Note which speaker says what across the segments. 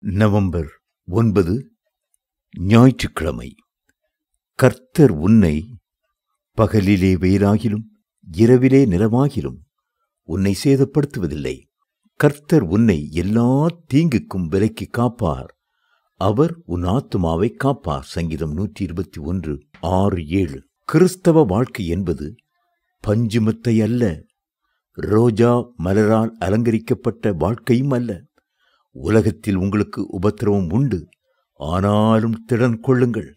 Speaker 1: November 9 ஞாயிற்றுக்கிழமை. கர்த்தர் உன்னை பகலிலே வெயிலாகிலும் இரவிலே நிலவாகிலும் உன்னை சேதப்படுத்துவதில்லை. கர்த்தர் உன்னை எல்லா தீங்குக்கும் விலக்கி காப்பார். அவர் உன் ஆத்துமாவை காப்பார். சங்கீதம் 121 6-7. கிறிஸ்தவ வாழ்க்கை என்பது பஞ்சுமத்தை அல்ல, ரோஜா மலரால் அலங்கரிக்கப்பட்ட வாழ்க்கையும் அல்ல. உலகத்தில் உங்களுக்கு உபத்திரவம் உண்டு, ஆனாலும் திடன் கொள்ளுங்கள்,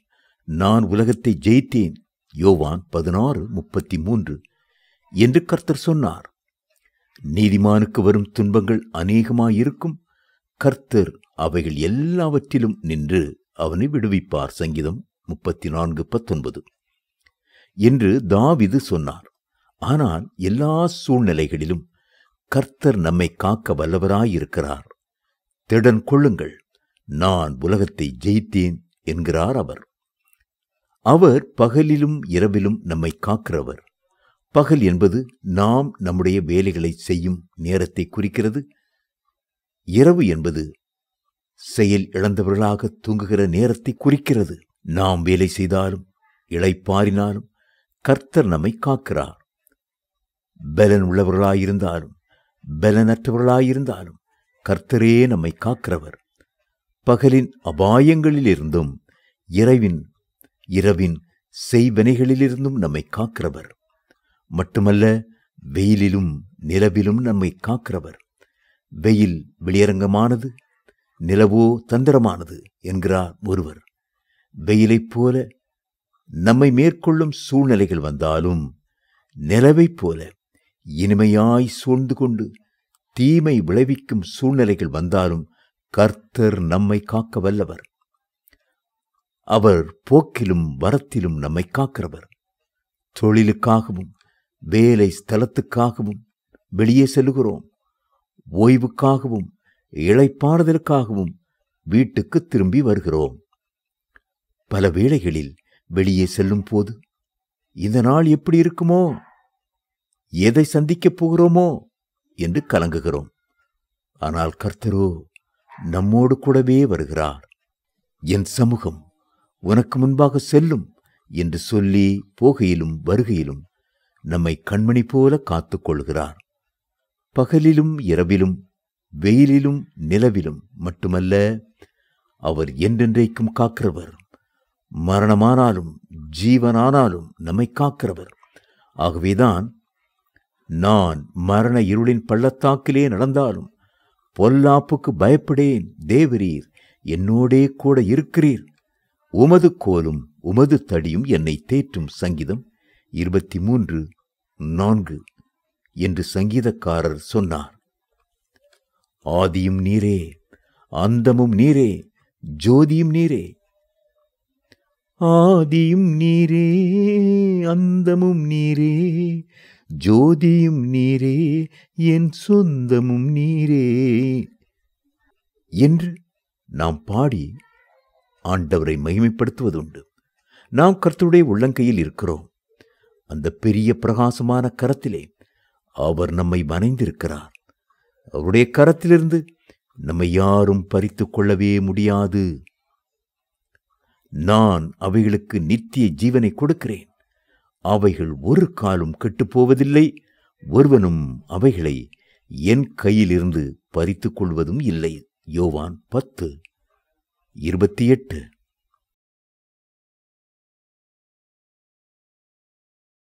Speaker 1: நான் உலகத்தை ஜெயித்தேன். யோவான் 16:33 என்று கர்த்தர் சொன்னார். நீதிமானுக்கு வரும் துன்பங்கள் அநேகமாயிருக்கும், கர்த்தர் அவைகள் எல்லாவற்றிலும் நின்று அவனை விடுவிப்பார். சங்கீதம் 34:19 என்று தாவீது சொன்னார். ஆனால் எல்லா சூழ்நிலைகளிலும் கர்த்தர் நம்மை காக்க வல்லவராயிருக்கிறார். திடன் கொள்ளுங்கள், நான் உலகத்தை ஜெயித்தேன் என்கிறார் அவர். அவர் பகலிலும் இரவிலும் நம்மை காக்கிறவர். பகல் என்பது நாம் நம்முடைய வேலைகளை செய்யும் நேரத்தை குறிக்கிறது. இரவு என்பது செயல் இழந்தவர்களாக தூங்குகிற நேரத்தை குறிக்கிறது. நாம் வேலை செய்தாலும் இளைப்பாறினாலும் கர்த்தர் நம்மை காக்கிறார். பலன் உள்ளவர்களாயிருந்தாலும் பலனற்றவர்களாயிருந்தாலும் கர்த்தரே நம்மை காக்கிறவர். பகலின் அபாயங்களிலிருந்தும் இரவின் செய்வனைகளிலிருந்தும் நம்மை காக்கிறவர். மட்டுமல்ல, வெயிலிலும் நிலவிலும் நம்மை காக்கிறவர். வெயில் வெளியரங்கமானது, நிலவோ தந்திரமானது என்கிறார் ஒருவர். வெயிலைப் போல நம்மை மேற்கொள்ளும் சூழ்நிலைகள் வந்தாலும் நிலவைப் போல இனிமையாய் சூழ்ந்து கொண்டு தீமை விளைவிக்கும் சூழ்நிலைகள் வந்தாலும் கர்த்தர் நம்மை காக்க வல்லவர். அவர் போக்கிலும் வரத்திலும் நம்மை காக்கிறவர். தொழிலுக்காகவும் வேலை ஸ்தலத்துக்காகவும் வெளியே செல்லுகிறோம். ஓய்வுக்காகவும் இளைப்பாறுதலுக்காகவும் வீட்டுக்கு திரும்பி வருகிறோம். பல வேளைகளில் வெளியே செல்லும் போது இந்த நாள் எப்படி இருக்குமோ, எதை சந்திக்கப் போகிறோமோ என்று கலங்குகிறோம். ஆனால் கர்த்தரோ நம்மோடு கூடவே வருகிறார். என் சமூகம் உனக்கு முன்பாக செல்லும் என்று சொல்லி போகையிலும் வருகையிலும் நம்மை கண்மணி போல காத்துக் கொள்கிறார். பகலிலும் இரவிலும் வெயிலிலும் நிலவிலும் மட்டுமல்ல, அவர் என்றென்றைக்கும் காக்கிறவர். மரணமானாலும் ஜீவனானாலும் நம்மை காக்கிறவர். ஆகவேதான் நான் மரண இருளின் பள்ளத்தாக்கிலே நடந்தாலும் பொல்லாப்புக்கு பயப்படேன், தேவரீர் என்னோடே கூட இருக்கிறீர், உமது கோலும் உமது தடியும் என்னை தேற்றும். சங்கீதம் 23:4 என்று சங்கீதக்காரர் சொன்னார். ஆதியும் நீரே, அந்தமும் நீரே, ஜோதியும் நீரே. ஆதியும் நீரே, அந்தமும் நீரே, ஜோதியும் நீரே, என் சொந்தமும் நீரே என்று நாம் பாடி ஆண்டவரை மகிமைப்படுத்துவதுண்டு. நாம் கர்த்தருடைய உள்ளங்கையில் இருக்கிறோம். அந்த பெரிய பிரகாசமான கரத்திலே அவர் நம்மை வணைந்திருக்கிறார். அவருடைய கரத்திலிருந்து நம்மை யாரும் பறித்து கொள்ளவே முடியாது. நான் அவைகளுக்கு நித்திய ஜீவனை கொடுக்கிறேன், அவைகள் ஒரு காலும் கெட்டுப்போவதில்லை, ஒருவனும் அவைகளை என் கையிலிருந்து பறித்துக் கொள்வதும் இல்லை. யோவான் 10:28.